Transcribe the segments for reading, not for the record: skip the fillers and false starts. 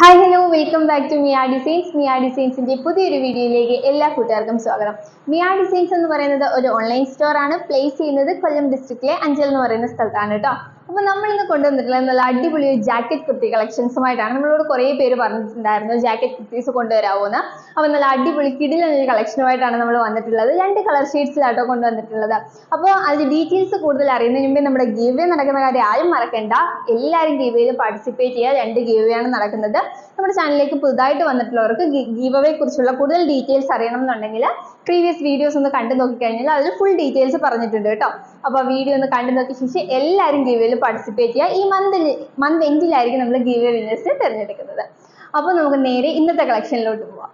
Hi hello welcome back to Mia designs. Mia ഡിസൈൻസിന്റെ പുതിയൊരു വീഡിയോയിലേക്ക് എല്ലാ കൂട്ടുകാർക്കും സ്വാഗതം. മിയ ഡിസൈൻസ് എന്ന് പറയുന്നത് ഒരു ഓൺലൈൻ സ്റ്റോർ ആണ്. പ്ലേസ് ചെയ്യുന്നത് കൊല്ലം ഡിസ്ട്രിക്റ്റിലെ അഞ്ചൽ എന്ന് പറയുന്ന സ്ഥലത്താണ് കേട്ടോ. അപ്പൊ നമ്മൾ ഇന്ന് കൊണ്ടുവന്നിട്ടുള്ളത് നല്ല അടിപൊളി ഒരു ജാക്കറ്റ് കുർത്തി കളക്ഷൻസുമായിട്ടാണ്. നമ്മളോട് കുറേ പേര് പറഞ്ഞിട്ടുണ്ടായിരുന്നു ജാക്കറ്റ് കുർത്തീസ് കൊണ്ടുവരാമോന്ന്. അപ്പൊ നല്ല അടിപൊളി കിടിലൊരു കളക്ഷനുമായിട്ടാണ് നമ്മൾ വന്നിട്ടുള്ളത്. 2 കളർ ഷെയ്ഡ്സിലാട്ടോ കൊണ്ടുവന്നിട്ടുള്ളത്. അപ്പോൾ അതിന്റെ ഡീറ്റെയിൽസ് കൂടുതൽ അറിയുന്നതിന് മുമ്പേ നമ്മുടെ ഗീവ് നടക്കുന്ന കാര്യം ആരും മറക്കണ്ട. എല്ലാവരും ഗീവയിൽ പാർട്ടിസിപ്പേറ്റ് ചെയ്യുക. 2 ഗീവ് ആണ് നടക്കുന്നത്. നമ്മുടെ ചാനലിലേക്ക് പുതുതായിട്ട് വന്നിട്ടുള്ളവർക്ക് ഗീവയെ കുറിച്ചുള്ള കൂടുതൽ ഡീറ്റെയിൽസ് അറിയണം എന്നുണ്ടെങ്കിൽ പ്രീവിയസ് വീഡിയോസ് ഒന്ന് കണ്ടു നോക്കിക്കഴിഞ്ഞാൽ അതിൽ ഫുൾ ഡീറ്റെയിൽസ് പറഞ്ഞിട്ടുണ്ട് കേട്ടോ. അപ്പോൾ വീഡിയോ ഒന്ന് കണ്ടു നോക്കിയ ശേഷം എല്ലാവരും ഗീവയിൽ പാർട്ടിസിപ്പേറ്റ് ചെയ്യുക. ഈ മന്ത് എൻഡിലായിരിക്കും നമ്മൾ ഗീവേ വിന്നേഴ്സിനെ തിരഞ്ഞെടുക്കുന്നത്. അപ്പോൾ നമുക്ക് നേരെ ഇന്നത്തെ കളക്ഷനിലോട്ട് പോവാം.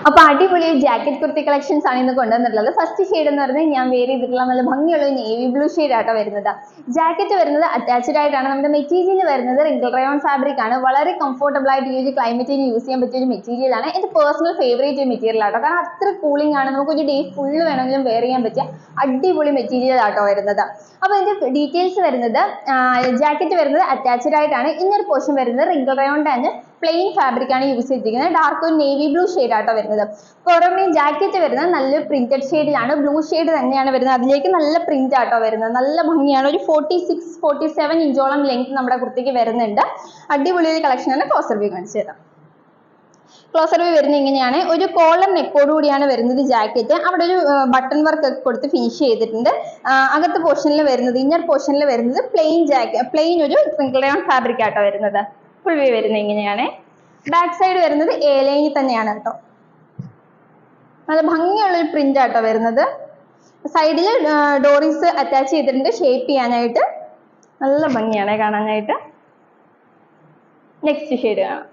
അപ്പൊ അടിപൊളി ജാക്കറ്റ് കുർത്തി കളക്ഷൻസ് ആണ് ഇന്ന് കൊണ്ടുവന്നിട്ടുള്ളത്. ഫസ്റ്റ് ഷെയ്ഡ് എന്ന് പറഞ്ഞാൽ ഞാൻ വേറെ ചെയ്തിട്ടുള്ള നല്ല ഭംഗിയുള്ള നേവി ബ്ലൂ ഷെയ്ഡ് ആട്ടോ വരുന്നത്. ജാക്കറ്റ് വരുന്നത് അറ്റാച്ച്ഡ് ആയിട്ടാണ്. നമ്മുടെ മെറ്റീരിയൽ വരുന്നത് റിങ്കിൾ റയോൺ ഫാബ്രിക് ആണ്. വളരെ കംഫർട്ടബിൾ ആയിട്ട് ഈ ഒരു ക്ലൈമറ്റിന് യൂസ് ചെയ്യാൻ പറ്റിയ ഒരു മെറ്റീരിയൽ ആണ്. എന്റെ പേഴ്സണൽ ഫേവറേറ്റ് മെറ്റീരിയൽ ആട്ടോ. കാരണം അത്ര കൂളിംഗ് ആണ്. നമുക്ക് ഒരു ഡേ ഫുള്ള് വേണമെങ്കിലും വെയർ ചെയ്യാൻ പറ്റിയ അടിപൊളി മെറ്റീരിയൽ ആട്ടോ വരുന്നത്. അപ്പൊ ഇതിന്റെ ഡീറ്റെയിൽസ് വരുന്നത് ജാക്കറ്റ് വരുന്നത് അറ്റാച്ച്ഡ് ആയിട്ടാണ്. ഇന്നൊരു പോർഷൻ വരുന്നത് റിങ്കിൾ റയോൺ തന്നെ പ്ലെയിൻ ഫാബ്രിക് ആണ് യൂസ് ചെയ്തിരിക്കുന്നത്. ഡാർക്ക് ഒരു നേവി ബ്ലൂ ഷെയ്ഡ് ആട്ടോ വരുന്നത്. പുറമേ ജാക്കറ്റ് വരുന്നത് നല്ലൊരു പ്രിന്റഡ് ഷെയ്ഡിലാണ്. ബ്ലൂ ഷെയ്ഡ് തന്നെയാണ് വരുന്നത്. അതിലേക്ക് നല്ല പ്രിന്റ് ആട്ടോ വരുന്നത്. നല്ല ഭംഗിയാണ്. ഒരു 46-47 ഇഞ്ചോളം ലെങ്ത് നമ്മുടെ കുർത്തിക്ക് വരുന്നുണ്ട്. അടിപൊളി ഒരു കളക്ഷനാണ്. ക്ലോസർ വ്യൂ കാണിച്ചു തരാം. ക്ലോസർ വ്യൂ വരുന്നത് ഇങ്ങനെയാണ്. ഒരു കോളർ നെക്കോട് കൂടിയാണ് വരുന്നത് ജാക്കറ്റ്. അവിടെ ഒരു ബട്ടൺ വർക്ക് ഒക്കെ കൊടുത്ത് ഫിനിഷ് ചെയ്തിട്ടുണ്ട്. അകത്ത് പോർഷനിൽ വരുന്നത് ഇന്നർ പോർഷനിൽ വരുന്നത് പ്ലെയിൻ ഒരു റിങ്കിൾ റയോൺ ഫാബ്രിക് ആട്ടോ വരുന്നത്. ഫുൾ വ്യൂ വരുന്നത് ഇങ്ങനെയാണ്. ബാക്ക് സൈഡ് വരുന്നത് എ ലൈനിൽ തന്നെയാണ് കേട്ടോ. നല്ല ഭംഗിയുള്ളൊരു പ്രിന്റ് ആട്ടോ വരുന്നത്. സൈഡിൽ ഡോറീസ് അറ്റാച്ച് ചെയ്തിട്ടുണ്ട് ഷേപ്പ് ചെയ്യാനായിട്ട്. നല്ല ഭംഗിയാണ് കാണാനായിട്ട്. നെക്സ്റ്റ് ഷെയ്ഡ് കാണാം.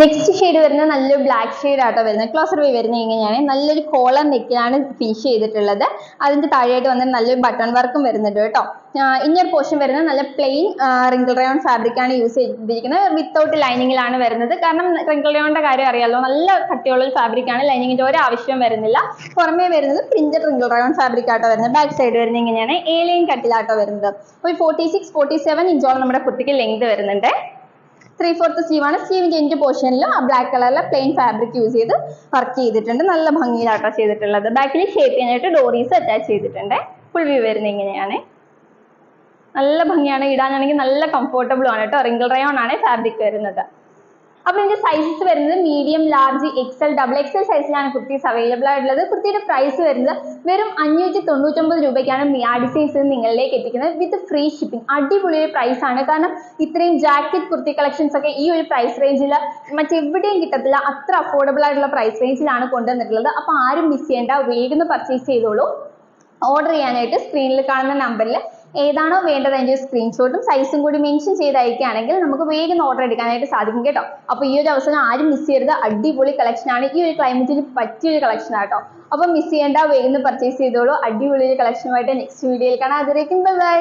നെക്സ്റ്റ് ഷെയ്ഡ് വരുന്നത് നല്ലൊരു ബ്ലാക്ക് ഷെയ്ഡ് ആട്ടോ വരുന്നത്. ക്ലോസർ വ്യൂ വരുന്നത് ഇങ്ങനെയാണ്. നല്ലൊരു കോളർ നെക്കിലാണ് ഫിനിഷ് ചെയ്തിട്ടുള്ളത്. അതിന്റെ താഴെയായിട്ട് വന്നിട്ട് നല്ലൊരു ബട്ടൺ വർക്കും വരുന്നുണ്ട് കേട്ടോ. ഇന്നർ പോർഷൻ വരുന്നത് നല്ല പ്ലെയിൻ റിങ്കിൾ റയോൺ ഫാബ്രിക് ആണ് യൂസ് ചെയ്തിരിക്കുന്നത്. വിത്തൗട്ട് ലൈനിങ്ങിലാണ് വരുന്നത്. കാരണം റിങ്കിൾ റയോണിന്റെ കാര്യം അറിയാലോ, നല്ല കട്ടിയുള്ള ഒരു ഫാബ്രിക് ആണ്. ലൈനിങ്ങിന്റെ ഒരു ആവശ്യം വരുന്നില്ല. പുറമേ വരുന്നത് പ്രിന്റഡ് റിങ്കിൾ റയോൺ ഫാബ്രിക് ആട്ടോ വരുന്നത്. ബാക്ക് സൈഡ് വരുന്നത് ഇങ്ങനെയാണ്. എ ലൈൻ കട്ടിലാട്ടോ വരുന്നത്. ഒരു 46-47 ഇഞ്ചോളം നമ്മുടെ കുർത്തിക്ക് ലെങ്ത് വരുന്നുണ്ട്. 3/4 സ്ലീവ് ആണ്. സ്ലീവിന്റെ എൻഡ് പോർഷനിൽ ആ ബ്ലാക്ക് കളറിലെ പ്ലെയിൻ ഫാബ്രിക് യൂസ് ചെയ്ത് വർക്ക് ചെയ്തിട്ടുണ്ട്. നല്ല ഭംഗിയിലാട്ടോ ചെയ്തിട്ടുള്ളത്. ബാക്കിൽ ഷേപ്പ് ചെയ്യാനായിട്ട് ഡോറീസ് അറ്റാച്ച് ചെയ്തിട്ടുണ്ട്. ഫുൾ വ്യൂ വരുന്നത് ഇങ്ങനെയാണ്. നല്ല ഭംഗിയാണ്. ഇടാനാണെങ്കിൽ നല്ല കംഫർട്ടബിളും ആണ് കേട്ടോ. റിങ്കിൾ റയോൺ ആണ് ഫാബ്രിക് വരുന്നത്. അപ്പൊ ഇതിന്റെ സൈസസ് വരുന്നത് medium, large, XL, double XL സൈസിലാണ് കുർത്തീസ് അവൈലബിൾ ആയിട്ടുള്ളത്. കുർത്തിയുടെ പ്രൈസ് വരുന്നത് വെറും 599 രൂപയ്ക്കാണ് മിയ ഡിസൈൻസ് നിങ്ങളിലേക്ക് എത്തിക്കുന്നത് വിത്ത് ഫ്രീ ഷിപ്പിംഗ്. അടിപൊളി പ്രൈസ് ആണ്. കാരണം ഇത്രയും ജാക്കറ്റ് കുർത്തി കളക്ഷൻസ് ഒക്കെ ഈ ഒരു പ്രൈസ് റേഞ്ചിൽ മറ്റെവിടെയും കിട്ടത്തില്ല. അത്ര അഫോർഡബിൾ ആയിട്ടുള്ള പ്രൈസ് റേഞ്ചിലാണ് കൊണ്ടുവന്നിട്ടുള്ളത്. അപ്പൊ ആരും മിസ് ചെയ്യേണ്ട, വേഗം പർച്ചേസ് ചെയ്തോളൂ. ഓർഡർ ചെയ്യാനായിട്ട് സ്ക്രീനിൽ കാണുന്ന നമ്പറിൽ ഏതാണോ വേണ്ടത് അതിന്റെ സ്ക്രീൻഷോട്ടും സൈസും കൂടി മെൻഷൻ ചെയ്ത് അയക്കുകയാണെങ്കിൽ നമുക്ക് വേഗം ഓർഡർ എടുക്കാനായിട്ട് സാധിക്കും കേട്ടോ. അപ്പൊ ഈ ഒരു അവസരം ആരും മിസ് ചെയ്യരുത്. അടിപൊളി കളക്ഷൻ ആണ്. ഈ ഒരു ക്ലൈമറ്റിന് പറ്റിയൊരു കളക്ഷൻ ആട്ടോ. അപ്പൊ മിസ് ചെയ്യേണ്ട, വേഗം പർച്ചേസ് ചെയ്തോളൂ. അടിപൊളി കളക്ഷനുമായിട്ട് നെക്സ്റ്റ് വീഡിയോയിൽ കാണാം. അതിലേക്കും ബൈ.